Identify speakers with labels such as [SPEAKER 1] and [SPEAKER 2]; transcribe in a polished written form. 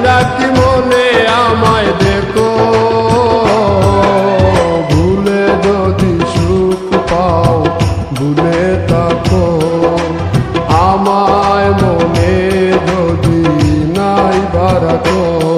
[SPEAKER 1] নাকি মনে আমায় দেখো, ভুলে যদি সুখ পাও ভুলে থাকো, আমায় মনে যদি নাই বারাকো।